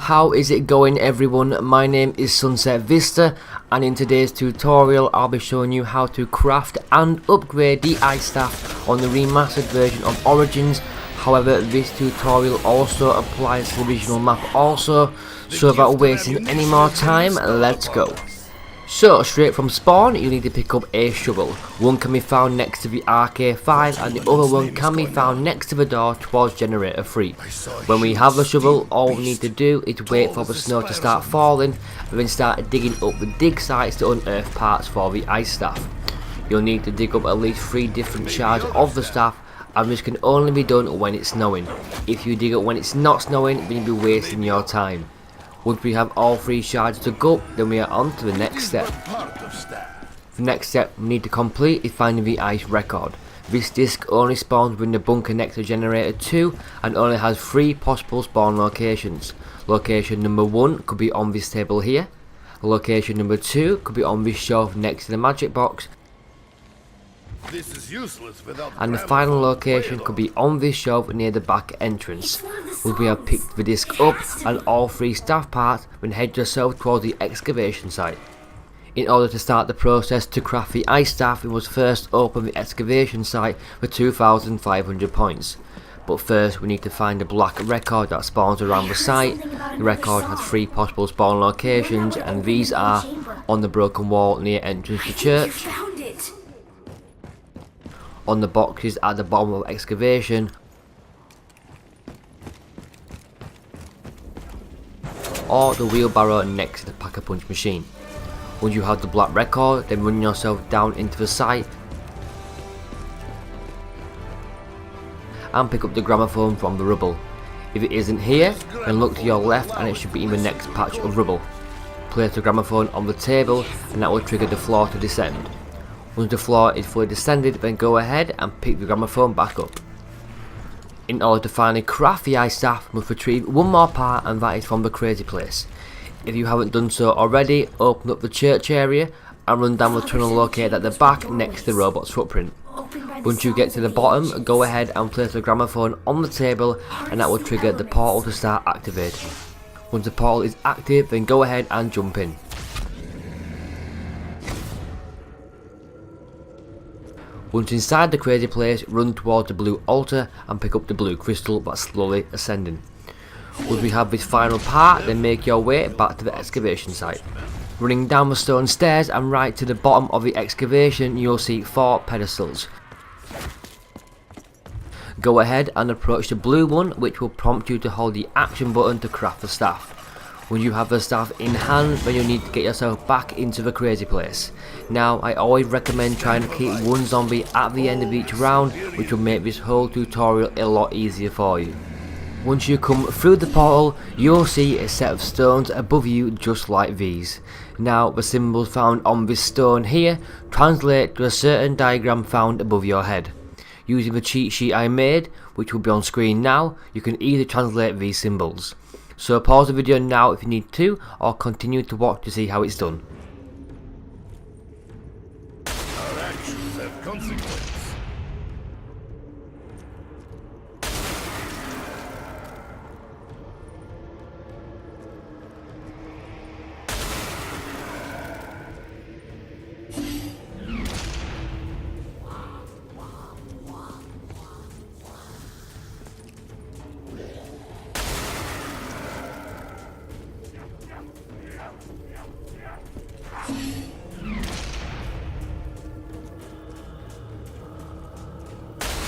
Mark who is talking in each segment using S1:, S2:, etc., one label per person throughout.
S1: How is it going, everyone? My name is Sunset Vista, and in today's tutorial I'll be showing you how to craft and upgrade the ice staff on the remastered version of Origins. However, this tutorial also applies to the original map also, so without wasting any more time, let's go. So, straight from spawn, you need to pick up a shovel. One can be found next to the RK5 and the other one can be found next to the door towards generator 3. When we have the shovel, all we need to do is wait for the snow to start falling and then start digging up the dig sites to unearth parts for the ice staff. You'll need to dig up at least 3 different shards of the staff, and this can only be done when it's snowing. If you dig up when it's not snowing, then you'll be wasting your time. Once we have all 3 shards to go, then we are on to the next step. The next step we need to complete is finding the ice record. This disc only spawns within the bunker next to generator 2 and only has 3 possible spawn locations. Location number 1 could be on this table here. Location number 2 could be on this shelf next to the magic box.
S2: This is useless without
S1: And the final location could be on this shelf near the back entrance. Once we have picked the disc up and all 3 staff parts, then head yourself towards the excavation site. In order to start the process to craft the ice staff, we must first open the excavation site for 2,500 points. But first we need to find the black record that spawns around the site. The record has 3 possible spawn locations, and these are on the broken wall near entrance to church, on the boxes at the bottom of excavation, or the wheelbarrow next to the pack-a-punch machine. Once you have the black record, then run yourself down into the site and pick up the gramophone from the rubble. If it isn't here, then look to your left and it should be in the next patch of rubble. Place the gramophone on the table and that will trigger the floor to descend. Once the floor is fully descended, then go ahead and pick the gramophone back up. In order to finally craft the ice staff, we must retrieve one more part, and that is from the crazy place. If you haven't done so already, open up the church area and run down the tunnel located at the back next to the robot's footprint. Once you get to the bottom, go ahead and place the gramophone on the table and that will trigger the portal to start activating. Once the portal is active, then go ahead and jump in. Once inside the crazy place, run towards the blue altar and pick up the blue crystal that's slowly ascending. Once we have this final part, then make your way back to the excavation site. Running down the stone stairs and right to the bottom of the excavation, you'll see 4 pedestals. Go ahead and approach the blue one, which will prompt you to hold the action button to craft the staff. When you have the staff in hand, then you need to get yourself back into the crazy place. Now, I always recommend trying to keep one zombie at the end of each round, which will make this whole tutorial a lot easier for you. Once you come through the portal, you'll see a set of stones above you just like these. Now, the symbols found on this stone here translate to a certain diagram found above your head. Using the cheat sheet I made, which will be on screen now, you can easily translate these symbols. So pause the video now if you need to, or continue to watch to see how it's done.
S2: Our actions have consequences.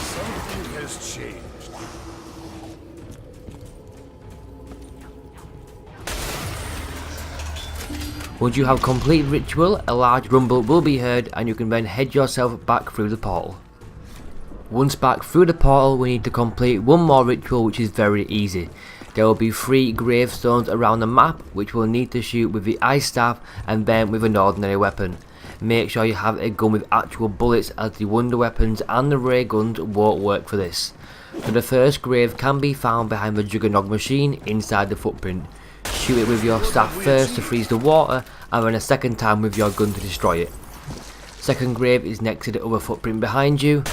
S2: Something has changed.
S1: Once you have complete ritual, a large rumble will be heard and you can then head yourself back through the portal. Once back through the portal, we need to complete one more ritual, which is very easy. There will be 3 gravestones around the map which we'll need to shoot with the ice staff and then with an ordinary weapon. Make sure you have a gun with actual bullets, as the wonder weapons and the ray guns won't work for this. So the first grave can be found behind the juggernog machine inside the footprint. Shoot it with your staff first to freeze the water, and then a second time with your gun to destroy it. Second grave is next to the other footprint behind you.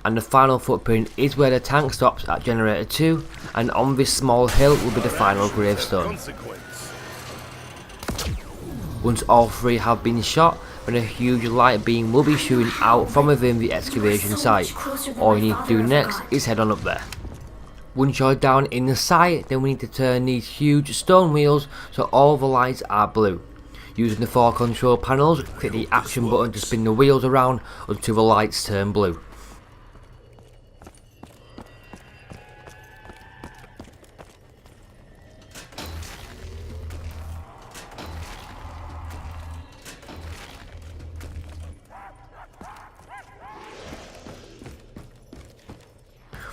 S1: and the final footprint is where the tank stops at generator 2, and on this small hill will be the final gravestone.
S2: Consequence.
S1: Once all 3 have been shot, then a huge light beam will be shooting out from within the excavation site. All you need to do next is head on up there. Once you're down in the site, then we need to turn these huge stone wheels so all the lights are blue. Using the 4 control panels, click the action button to spin the wheels around until the lights turn blue.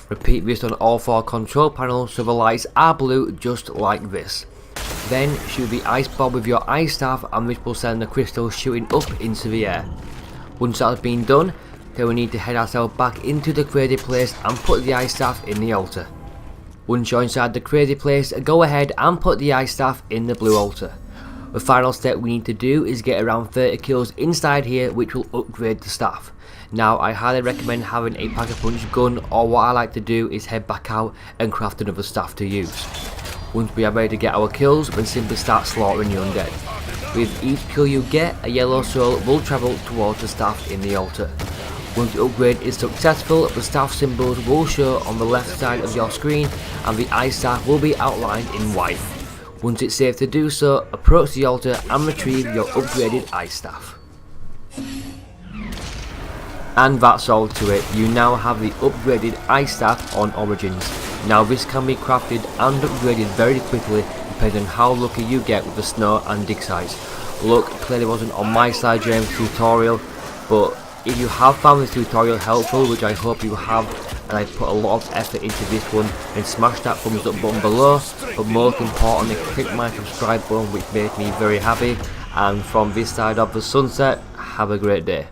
S1: Repeat this on all 4 control panels so the lights are blue just like this. Then shoot the ice bomb with your ice staff and this will send the crystals shooting up into the air. Once that has been done, then we need to head ourselves back into the crazy place and put the ice staff in the altar. Once you're inside the crazy place, go ahead and put the ice staff in the blue altar. The final step we need to do is get around 30 kills inside here, which will upgrade the staff. Now I highly recommend having a pack-a-punch gun, or what I like to do is head back out and craft another staff to use. Once we are ready to get our kills, then simply start slaughtering the undead. With each kill you get, a yellow soul will travel towards the staff in the altar. Once the upgrade is successful, the staff symbols will show on the left side of your screen and the ice staff will be outlined in white. Once it's safe to do so, approach the altar and retrieve your upgraded ice staff. And that's all to it. You now have the upgraded ice staff on Origins. Now this can be crafted and upgraded very quickly depending on how lucky you get with the snow and dig sites. Luck clearly wasn't on my side during the tutorial, but if you have found this tutorial helpful, which I hope you have, and I put a lot of effort into this one, then smash that thumbs up button below, but most importantly click my subscribe button, which makes me very happy. And from this side of the sunset, have a great day.